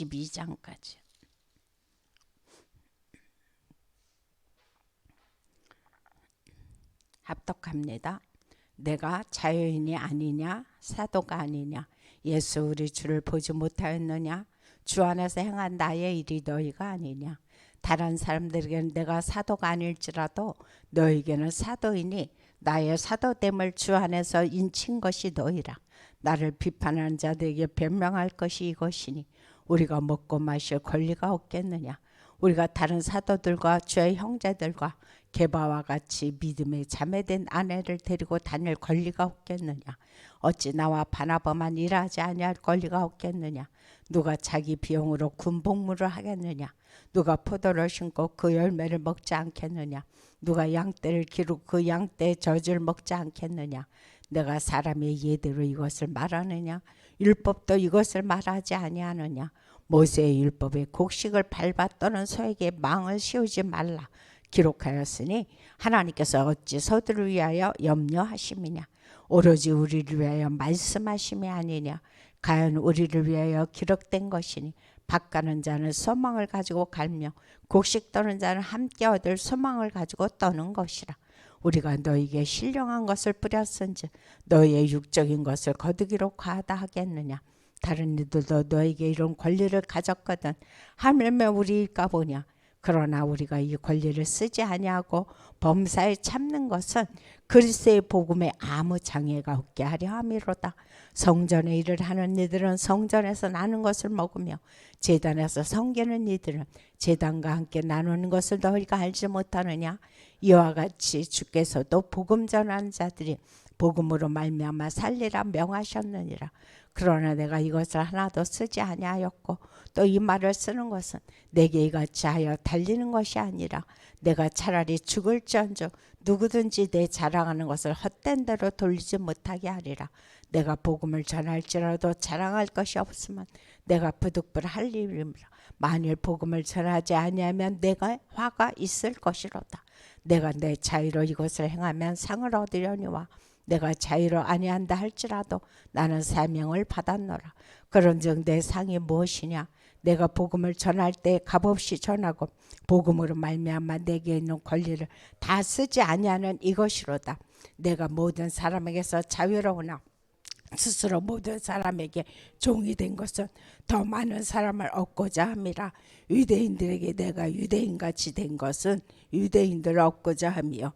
12장까지. 합독합니다. 내가 자유인이 아니냐 사도가 아니냐 예수 우리 주를 보지 못하였느냐 주 안에서 행한 나의 일이 너희가 아니냐 다른 사람들에게는 내가 사도가 아닐지라도 너희에게는 사도이니 나의 사도됨을 주 안에서 인친 것이 너희라. 나를 비판하는 자들에게 변명할 것이 이것이니 우리가 먹고 마실 권리가 없겠느냐. 우리가 다른 사도들과 주의 형제들과 게바와 같이 믿음에 자매된 아내를 데리고 다닐 권리가 없겠느냐. 어찌 나와 바나바만 일하지 아니할 권리가 없겠느냐. 누가 자기 비용으로 군복무를 하겠느냐. 누가 포도를 심고 그 열매를 먹지 않겠느냐. 누가 양떼를 기르고 그 양떼의 젖을 먹지 않겠느냐. 내가 사람의 예대로 이것을 말하느냐. 율법도 이것을 말하지 아니하느냐. 모세의 율법에 곡식을 밟아 떠는 소에게 망을 씌우지 말라 기록하였으니 하나님께서 어찌 서두를 위하여 염려하심이냐. 오로지 우리를 위하여 말씀하심이 아니냐. 가연 우리를 위하여 기록된 것이니 밭가는 자는 소망을 가지고 갈며 곡식 떠는 자는 함께 얻을 소망을 가지고 떠는 것이라. 우리가 너희에게 신령한 것을 뿌렸은즉 너희의 육적인 것을 거두기로 과하다 하겠느냐. 다른 이들도 너에게 이런 권리를 가졌거든 하물며 우리일까 보냐. 그러나 우리가 이 권리를 쓰지 아니하고 범사에 참는 것은 그리스도의 복음에 아무 장애가 없게 하려 함이로다. 성전의 일을 하는 이들은 성전에서 나눈 것을 먹으며 제단에서 섬기는 이들은 제단과 함께 나누는 것을 너희가 알지 못하느냐. 이와 같이 주께서도 복음 전하는 자들이 복음으로 말미암아 살리라 명하셨느니라. 그러나 내가 이것을 하나도 쓰지 아니하였고 또 이 말을 쓰는 것은 내게 이같이 하여 달리는 것이 아니라 내가 차라리 죽을지언정 누구든지 내 자랑하는 것을 헛된 대로 돌리지 못하게 하리라. 내가 복음을 전할지라도 자랑할 것이 없으면 내가 부득불할 일이라. 만일 복음을 전하지 아니하면 내가 화가 있을 것이로다. 내가 내 자유로 이것을 행하면 상을 얻으려니와 내가 자유로 아니한다 할지라도 나는 사명을 받았노라. 그런즉 내 상이 무엇이냐. 내가 복음을 전할 때 값없이 전하고 복음으로 말미암아 내게 있는 권리를 다 쓰지 아니하는 이것이로다. 내가 모든 사람에게서 자유로우나 스스로 모든 사람에게 종이 된 것은 더 많은 사람을 얻고자 함이라. 유대인들에게 내가 유대인같이 된 것은 유대인들을 얻고자 함이요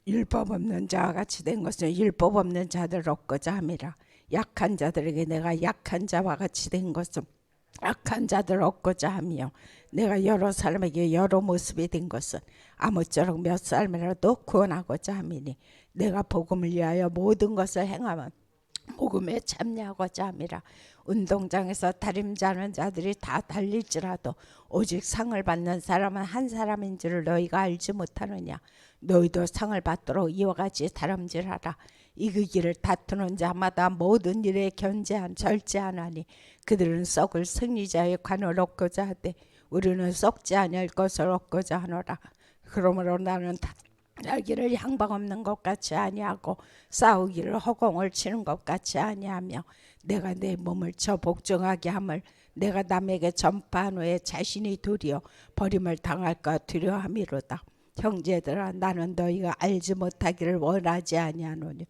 율법 없는 자와 같이 된 것은 율법 없는 자들을 얻고자 함이라. 약한 자들에게 내가 약한 자와 같이 된 것은 악한 자들을 얻고자 하며 내가 여러 사람에게 여러 모습이 된 것은 아무쪼록 몇 사람이라도 구원하고자 함이니 내가 복음을 위하여 모든 것을 행하면 복음에 참여하고자 함이라. 운동장에서 다림자는 자들이 다 달릴지라도 오직 상을 받는 사람은 한 사람인 줄을 너희가 알지 못하느냐. 너희도 상을 받도록 이와 같이 다름질하라. 이기기를 다투는 자마다 모든 일에 절제하나니 그들은 썩을 승리자의 관을 얻고자 하되 우리는 썩지 아니할 것을 얻고자 하노라. 그러므로 나는 날기를 향방 없는 것 같이 아니하고 싸우기를 허공을 치는 것 같이 아니하며 내가 내 몸을 저 복종하게 함을 내가 남에게 전파한 후에 자신이 도리어 버림을 당할까 두려워함이로다. 형제들아 나는 너희가 알지 못하기를 원하지 아니하노니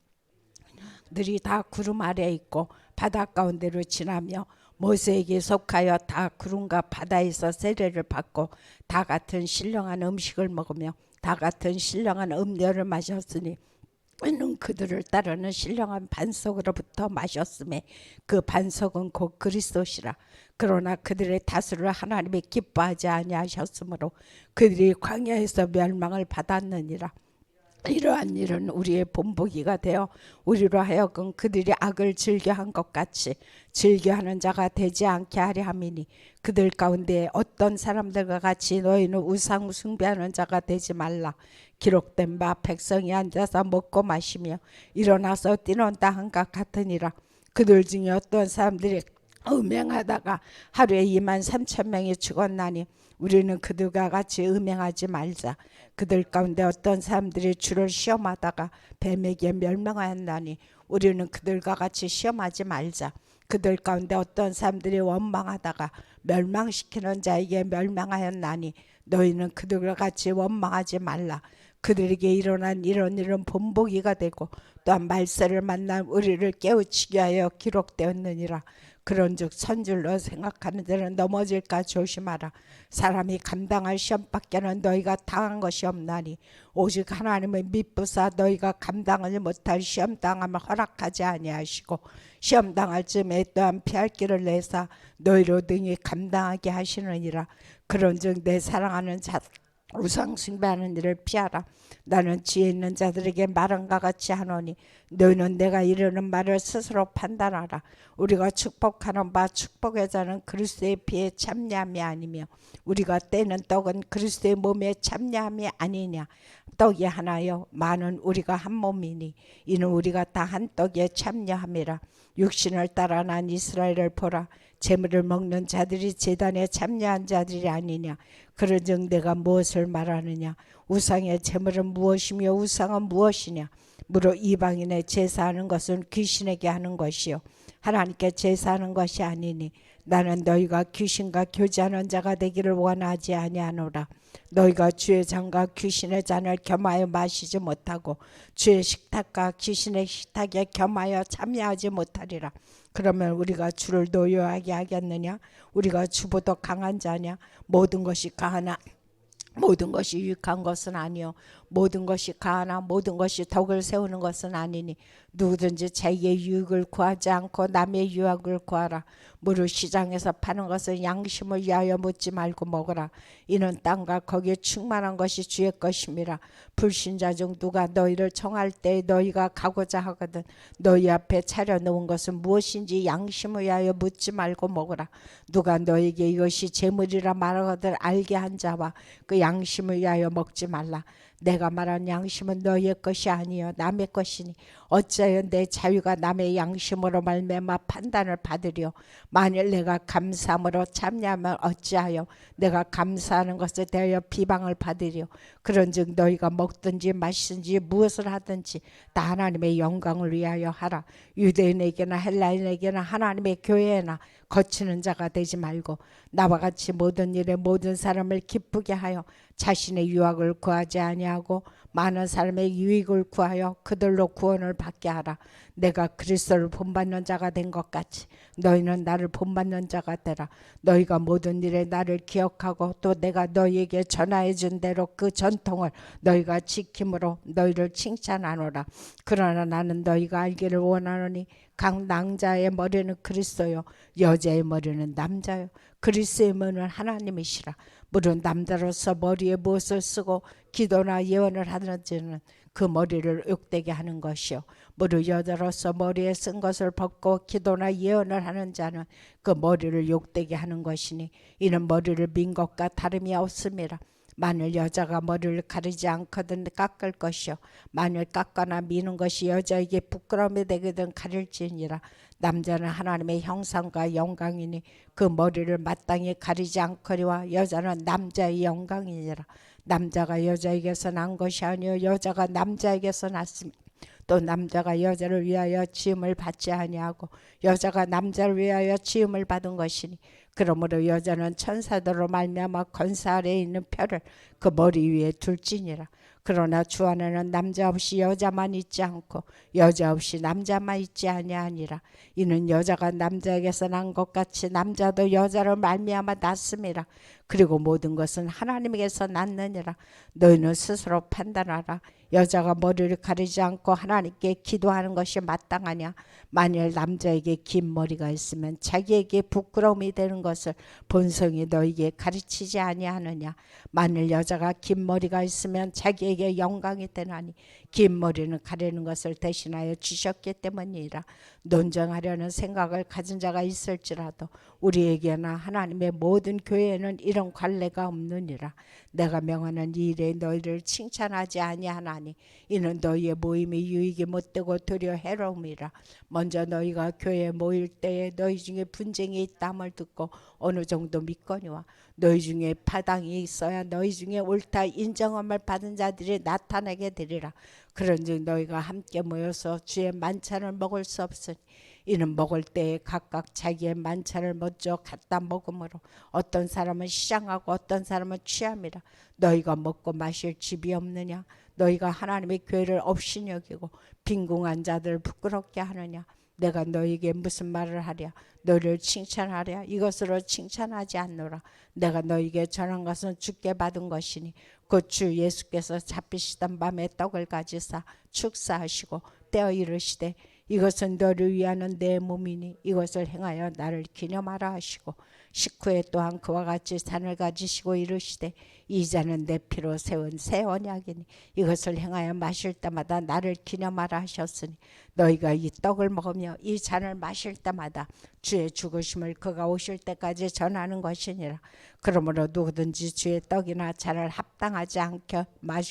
들이 다 구름 아래 있고 바다 가운데로 지나며 모세에게 속하여 다 구름과 바다에서 세례를 받고 다 같은 신령한 음식을 먹으며 다 같은 신령한 음료를 마셨으니 이는 그들을 따르는 신령한 반석으로부터 마셨음에 그 반석은 곧 그리스도시라. 그러나 그들의 다수를 하나님이 기뻐하지 아니하셨으므로 그들이 광야에서 멸망을 받았느니라. 이러한 일은 우리의 본보기가 되어 우리로 하여금 그들이 악을 즐겨한 것 같이 즐겨하는 자가 되지 않게 하려 함이니 그들 가운데 어떤 사람들과 같이 너희는 우상 숭배하는 자가 되지 말라. 기록된 바 백성이 앉아서 먹고 마시며 일어나서 뛰논다 한 것 같으니라. 그들 중에 어떤 사람들이 음행하다가 하루에 23,000명이 죽었나니 우리는 그들과 같이 음행하지 말자. 그들 가운데 어떤 사람들이 주를 시험하다가 뱀에게 멸망하였나니 우리는 그들과 같이 시험하지 말자. 그들 가운데 어떤 사람들이 원망하다가 멸망시키는 자에게 멸망하였나니 너희는 그들과 같이 원망하지 말라. 그들에게 일어난 이런 일은 본보기가 되고 또한 말세를 만난 우리를 깨우치게 하여 기록되었느니라. 그런즉 선줄로 생각하는 자는 넘어질까 조심하라. 사람이 감당할 시험밖에는 너희가 당한 것이 없나니 오직 하나님의 미쁘사 너희가 감당하지 못할 시험 당함을 허락하지 아니하시고 시험 당할 즈음에 또한 피할 길을 내사 너희로 등이 감당하게 하시느니라. 그런즉 내 사랑하는 자 우상 숭배하는 일을 피하라. 나는 지혜 있는 자들에게 말한과 같이 하노니 너희는 내가 이르는 말을 스스로 판단하라. 우리가 축복하는 바 축복의 자는 그리스도의 피에 참여함이 아니며 우리가 떼는 떡은 그리스도의 몸에 참여함이 아니냐. 떡이 하나요 많은 우리가 한 몸이니 이는 우리가 다 한 떡에 참여함이라. 육신을 따라 난 이스라엘을 보라. 재물을 먹는 자들이 제단에 참여한 자들이 아니냐. 그런즉 내가 무엇을 말하느냐. 우상의 재물은 무엇이며 우상은 무엇이냐. 무릇 이방인의 제사하는 것은 귀신에게 하는 것이요 하나님께 제사하는 것이 아니니 나는 너희가 귀신과 교제하는 자가 되기를 원하지 아니하노라. 너희가 주의 잔과 귀신의 잔을 겸하여 마시지 못하고 주의 식탁과 귀신의 식탁에 겸하여 참여하지 못하리라. 그러면 우리가 주를 노여하게 하겠느냐. 우리가 주보다 강한 자냐. 모든 것이 강하나 모든 것이 유익한 것은 아니요 모든 것이 가하나 모든 것이 덕을 세우는 것은 아니니 누구든지 자기의 유익을 구하지 않고 남의 유익을 구하라. 무릇 시장에서 파는 것은 양심을 위하여 묻지 말고 먹으라. 이는 땅과 거기에 충만한 것이 주의 것임이라. 불신자 중 누가 너희를 청할 때 너희가 가고자 하거든 너희 앞에 차려놓은 것은 무엇인지 양심을 위하여 묻지 말고 먹으라. 누가 너에게 이것이 재물이라 말하거든 알게 한 자와 그 양심을 위하여 먹지 말라. 내가 말한 양심은 너희의 것이 아니요 남의 것이니 어찌하여 내 자유가 남의 양심으로 말미암아 판단을 받으려. 만일 내가 감사함으로 참여하면 어찌하여 내가 감사하는 것에 대하여 비방을 받으려. 그런즉 너희가 먹든지 마시든지 무엇을 하든지 다 하나님의 영광을 위하여 하라. 유대인에게나 헬라인에게나 하나님의 교회에나 거치는 자가 되지 말고 나와 같이 모든 일에 모든 사람을 기쁘게 하여 자신의 유익을 구하지 아니하고 많은 사람의 유익을 구하여 그들로 구원을 받게 하라. 내가 그리스도를 본받는 자가 된 것 같이 너희는 나를 본받는 자가 되라. 너희가 모든 일에 나를 기억하고 또 내가 너희에게 전하여 준 대로 그 전통을 너희가 지킴으로 너희를 칭찬하노라. 그러나 나는 너희가 알기를 원하노니 각 낭자의 머리는 그리스도요 여자의 머리는 남자요 그리스도의 머리는 하나님이시라. 물론 남자로서 머리에 무엇을 쓰고 기도나 예언을 하는지는 그 머리를 욕되게 하는 것이요 무릇 여자로서 머리에 쓴 것을 벗고 기도나 예언을 하는 자는 그 머리를 욕되게 하는 것이니 이는 머리를 민 것과 다름이 없음이라. 만일 여자가 머리를 가리지 않거든 깎을 것이요 만일 깎거나 미는 것이 여자에게 부끄러움이 되거든 가릴지니라. 남자는 하나님의 형상과 영광이니 그 머리를 마땅히 가리지 않거니와 여자는 남자의 영광이니라. 남자가 여자에게서 난 것이 아니요 여자가 남자에게서 났으며 또 남자가 여자를 위하여 지음을 받지 아니하고 여자가 남자를 위하여 지음을 받은 것이니 그러므로 여자는 천사들로 말미암아 권세 아래에 있는 표를 그 머리 위에 둘지니라. 그러나 주 안에는 남자 없이 여자만 있지 않고 여자 없이 남자만 있지 아니하니라. 이는 여자가 남자에게서 난 것 같이 남자도 여자를 말미암아 났음이라. 그리고 모든 것은 하나님에게서 났느니라. 너희는 스스로 판단하라. 여자가 머리를 가리지 않고 하나님께 기도하는 것이 마땅하냐. 만일 남자에게 긴 머리가 있으면 자기에게 부끄러움이 되는 것을 본성이 너에게 가르치지 아니하느냐. 만일 여자가 긴 머리가 있으면 자기에게 영광이 되나니 긴 머리는 가리는 것을 대신하여 주셨기 때문이라. 논쟁하려는 생각을 가진 자가 있을지라도 우리에게나 하나님의 모든 교회에는 이런 이런 관례가 없느니라. 내가 명하는 이 일에 너희를 칭찬하지 아니하나니 이는 너희의 모임이 유익이 못되고 도리어 해로움이라. 먼저 너희가 교회에 모일 때에 너희 중에 분쟁이 있다함을 듣고 어느 정도 믿거니와 너희 중에 파당이 있어야 너희 중에 옳다 인정함을 받은 자들이 나타나게 되리라. 그런즉 너희가 함께 모여서 주의 만찬을 먹을 수 없으니 이는 먹을 때에 각각 자기의 만찬을 먼저 갖다 먹으므로 어떤 사람은 시장하고 어떤 사람은 취함이라. 너희가 먹고 마실 집이 없느냐? 너희가 하나님의 교회를 없이 여기고 빈궁한 자들을 부끄럽게 하느냐? 내가 너희에게 무슨 말을 하랴? 너희를 칭찬하랴? 이것으로 칭찬하지 않노라. 내가 너희에게 전한 것은 주께 받은 것이니 곧 주 예수께서 잡히시던 밤에 떡을 가지사 축사하시고 떼어 이르시되 이것은 너를 위하는 내 몸이니 이것을 행하여 나를 기념하라 하시고 식후에 또한 그와 같이 잔을 가지시고 이르시되 이 잔은 내 피로 세운 새 언약이니 이것을 행하여 마실 때마다 나를 기념하라 하셨으니 너희가 이 떡을 먹으며 이 잔을 마실 때마다 주의 죽으심을 그가 오실 때까지 전하는 것이니라. 그러므로 누구든지 주의 떡이나 잔을 합당하지 않게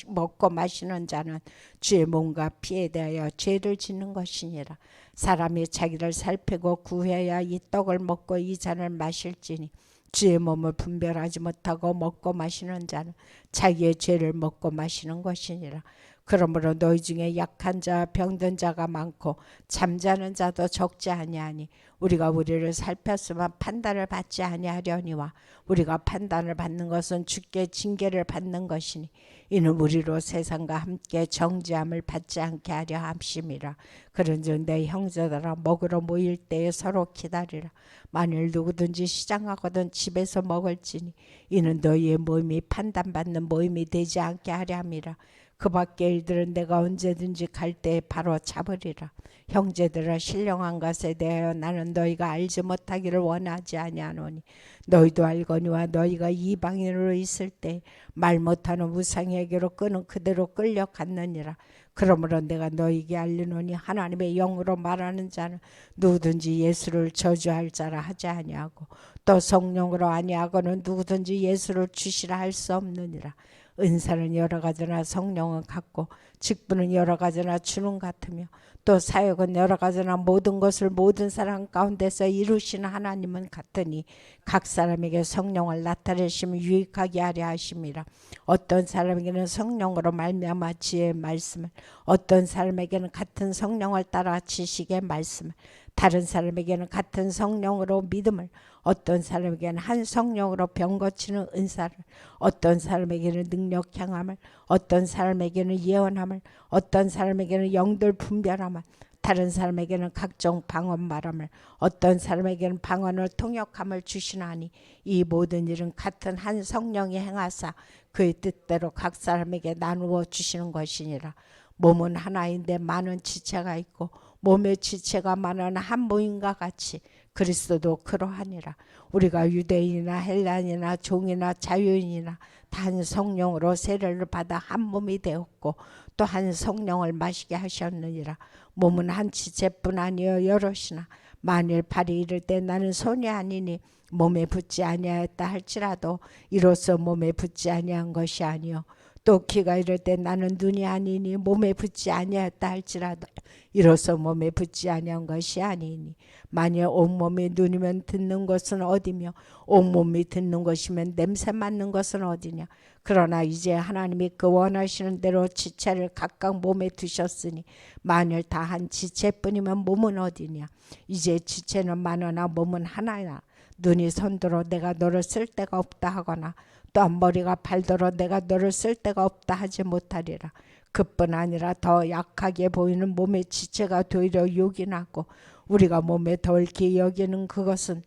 먹고 마시는 자는 주의 몸과 피에 대하여 죄를 짓는 것이니라. 사람이 자기를 살피고 구해야 이 떡을 먹고 이 잔을 마실지니 주의 몸을 분별하지 못하고 먹고 마시는 자는 자기의 죄를 먹고 마시는 것이니라. 그러므로 너희 중에 약한 자 병든 자가 많고 잠자는 자도 적지 아니하니 우리가 우리를 살폈으면 판단을 받지 아니하려니와 우리가 판단을 받는 것은 주께 징계를 받는 것이니 이는 우리로 세상과 함께 정죄함을 받지 않게 하려 함심이라. 그런즉 내 형제들아 먹으러 모일 때에 서로 기다리라. 만일 누구든지 시장하거든 집에서 먹을지니 이는 너희의 모임이 판단받는 모임이 되지 않게 하려 함이라. 그 밖의 일들은 내가 언제든지 갈 때에 바로 잡으리라. 형제들아 신령한 것에 대하여 나는 너희가 알지 못하기를 원하지 아니하노니 너희도 알거니와 너희가 이방인으로 있을 때 말 못하는 우상에게로 끄는 그대로 끌려갔느니라. 그러므로 내가 너희에게 알리노니 하나님의 영으로 말하는 자는 누구든지 예수를 저주할 자라 하지 아니하고 또 성령으로 아니하고는 누구든지 예수를 주시라 할 수 없느니라. 은사는 여러 가지나 성령은 같고 직분은 여러 가지나 주는 같으며 또 사역은 여러 가지나 모든 것을 모든 사람 가운데서 이루시는 하나님은 같으니 각 사람에게 성령을 나타내시면 유익하게 하려 하심이라. 어떤 사람에게는 성령으로 말미암아 지혜의 말씀을 어떤 사람에게는 같은 성령을 따라 지식의 말씀을 다른 사람에게는 같은 성령으로 믿음을 어떤 사람에게는 한 성령으로 병 고치는 은사를 어떤 사람에게는 능력 향함을 어떤 사람에게는 예언함을 어떤 사람에게는 영들 분별함을 다른 사람에게는 각종 방언 말함을 어떤 사람에게는 방언을 통역함을 주시나니 이 모든 일은 같은 한 성령이 행하사 그의 뜻대로 각 사람에게 나누어 주시는 것이니라. 몸은 하나인데 많은 지체가 있고 몸의 지체가 많은 한 모임과 같이 그리스도도 그러하니라. 우리가 유대인이나 헬란이나 종이나 자유인이나 단 성령으로 세례를 받아 한 몸이 되었고 또 한 성령을 마시게 하셨느니라. 몸은 한 지체뿐 아니여 여럿이나 만일 발이 이를 때 나는 손이 아니니 몸에 붙지 아니하였다 할지라도 이로써 몸에 붙지 아니한 것이 아니요 또 귀가 이를 때 나는 눈이 아니니 몸에 붙지 아니하였다 할지라도 이로써 몸에 붙지 아니한 것이 아니니 만일 온몸이 눈이면 듣는 것은 어디며 온몸이 듣는 것이면 냄새 맡는 것은 어디냐. 그러나 이제 하나님이 그 원하시는 대로 지체를 각각 몸에 두셨으니 만일 다 한 지체뿐이면 몸은 어디냐. 이제 지체는 많으나 몸은 하나야. 눈이 손들어 내가 너를 쓸 데가 없다 하거나 또한 머리가 발더러 내가 너를 쓸 데가 없다 하지 못하리라. 그뿐 아니라 더 약하게 보이는 몸의 지체가 되려 요긴하고 우리가 몸에 덜기 여기는 그것은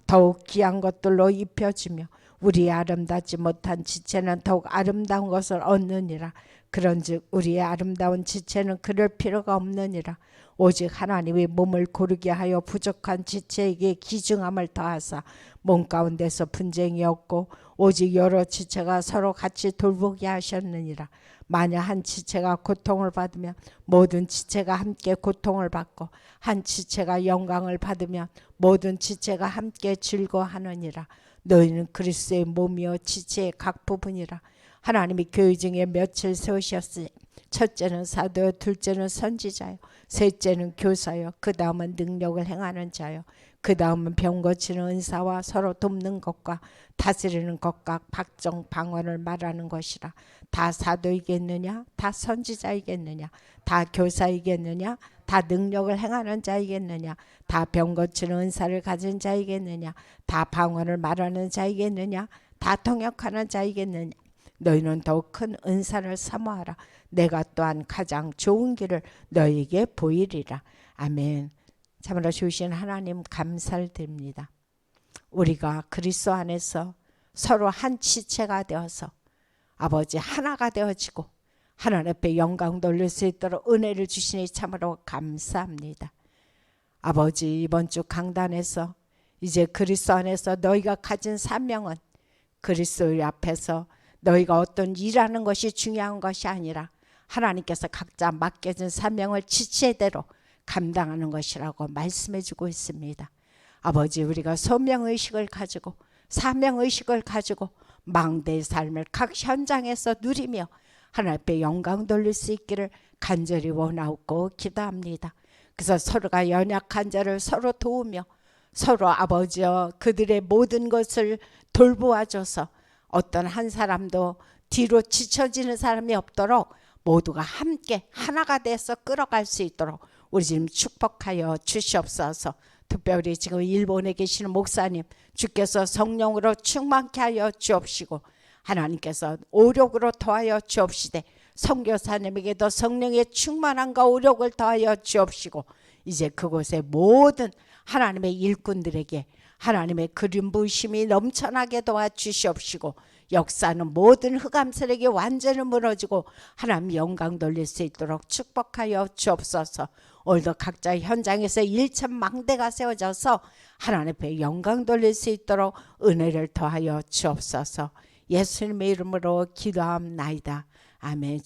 더욱 귀한 것들로 입혀지며 우리의 아름답지 못한 지체는 더욱 아름다운 것을 얻느니라. 그런즉 우리의 아름다운 지체는 그럴 필요가 없느니라. 오직 하나님이 몸을 고르게 하여 부족한 지체에게 기중함을 더하사 몸 가운데서 분쟁이 없고 오직 여러 지체가 서로 같이 돌보게 하셨느니라. 만약 한 지체가 고통을 받으면 모든 지체가 함께 고통을 받고 한 지체가 영광을 받으면 모든 지체가 함께 즐거워하느니라. 너희는 그리스도의 몸이요 지체의 각 부분이라. 하나님이 교회 중에 몇을 세우셨으니 첫째는 사도요, 둘째는 선지자요, 셋째는 교사요, 그 다음은 능력을 행하는 자요, 그 다음은 병 고치는 은사와 서로 돕는 것과 다스리는 것과 각종 방언을 말하는 것이라. 다 사도이겠느냐? 다 선지자이겠느냐? 다 교사이겠느냐? 다 능력을 행하는 자이겠느냐? 다 병 고치는 은사를 가진 자이겠느냐? 다 방언을 말하는 자이겠느냐? 다 통역하는 자이겠느냐? 너희는 더욱 큰 은사를 사모하라. 내가 또한 가장 좋은 길을 너희에게 보이리라. 아멘. 참으로 주신 하나님 감사를 드립니다. 우리가 그리스도 안에서 서로 한 지체가 되어서 아버지 하나가 되어지고 하나님 앞에 영광 돌릴 수 있도록 은혜를 주시니 참으로 감사합니다. 아버지, 이번 주 강단에서 이제 그리스도 안에서 너희가 가진 사명은 그리스도 앞에서 너희가 어떤 일하는 것이 중요한 것이 아니라 하나님께서 각자 맡겨진 사명을 지체대로 감당하는 것이라고 말씀해 주고 있습니다. 아버지, 우리가 소명의식을 가지고 사명의식을 가지고 망대의 삶을 각 현장에서 누리며 하나님 앞에 영광 돌릴 수 있기를 간절히 원하고 기도합니다. 그래서 서로가 연약한 자를 서로 도우며 서로 아버지여 그들의 모든 것을 돌보아줘서 어떤 한 사람도 뒤로 지쳐지는 사람이 없도록 모두가 함께 하나가 돼서 끌어갈 수 있도록 우리 지금 축복하여 주시옵소서. 특별히 지금 일본에 계시는 목사님 주께서 성령으로 충만케 하여 주옵시고 하나님께서 오력으로 더하여 주옵시되 선교사님에게도 성령의 충만함과 오력을 더하여 주옵시고 이제 그곳의 모든 하나님의 일꾼들에게 하나님의 그림 부으심이 넘쳐나게 도와주시옵시고 역사는 모든 흑암세력이 완전히 무너지고 하나님 영광 돌릴 수 있도록 축복하여 주옵소서. 오늘도 각자 현장에서 일천망대가 세워져서 하나님 앞에 영광 돌릴 수 있도록 은혜를 더하여 주옵소서. 예수님의 이름으로 기도합나이다. 아멘.